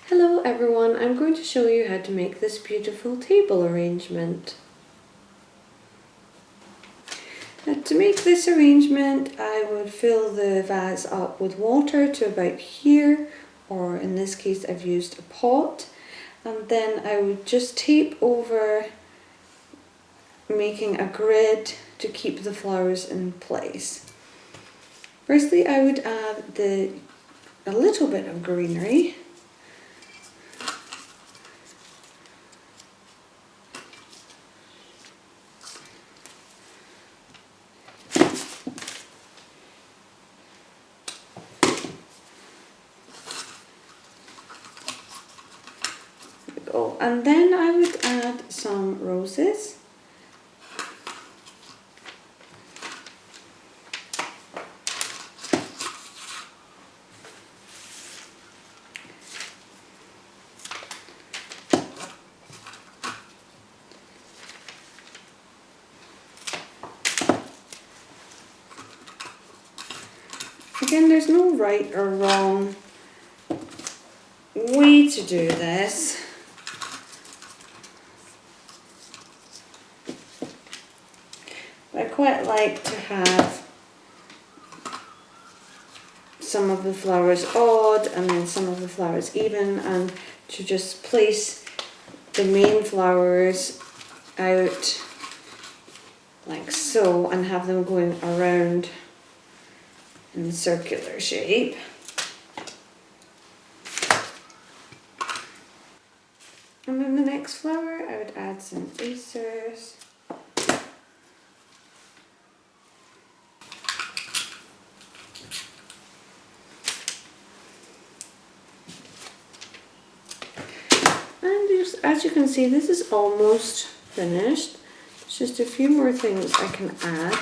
Hello everyone, I'm going to show you how to make this beautiful table arrangement. Now, to make this arrangement, I would fill the vase up with water to about here, or in this case I've used a pot, and then I would just tape over, making a grid to keep the flowers in place. Firstly, I would add a little bit of greenery. And then I would add some roses. Again, there's no right or wrong way to do this. I quite like to have some of the flowers odd and then some of the flowers even, and to just place the main flowers out like so and have them going around in a circular shape. And then the next flower I would add some acers. As you can see, this is almost finished. There's just a few more things I can add.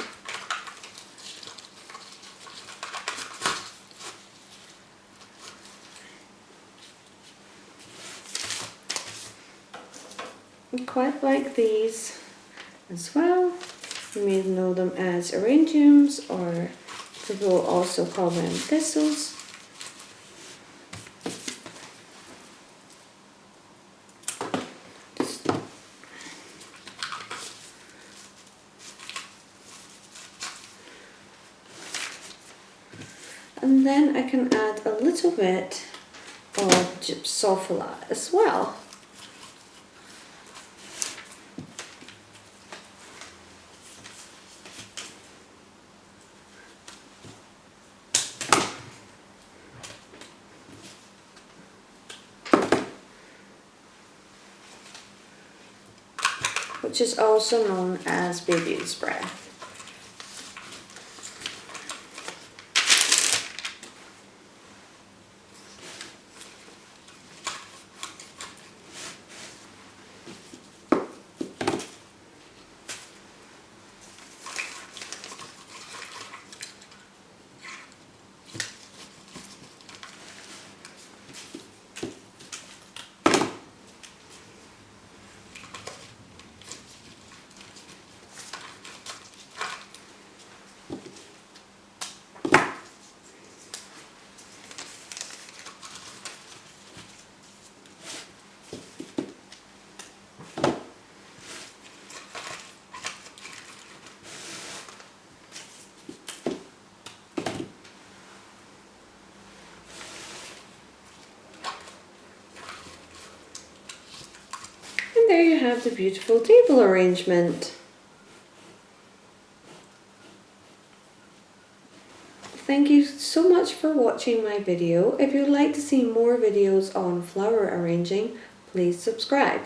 I quite like these as well. You may know them as erygiums, or people will also call them thistles. And then I can add a little bit of gypsophila as well. Which is also known as baby's breath. And there you have the beautiful table arrangement. Thank you so much for watching my video. If you'd like to see more videos on flower arranging, please subscribe.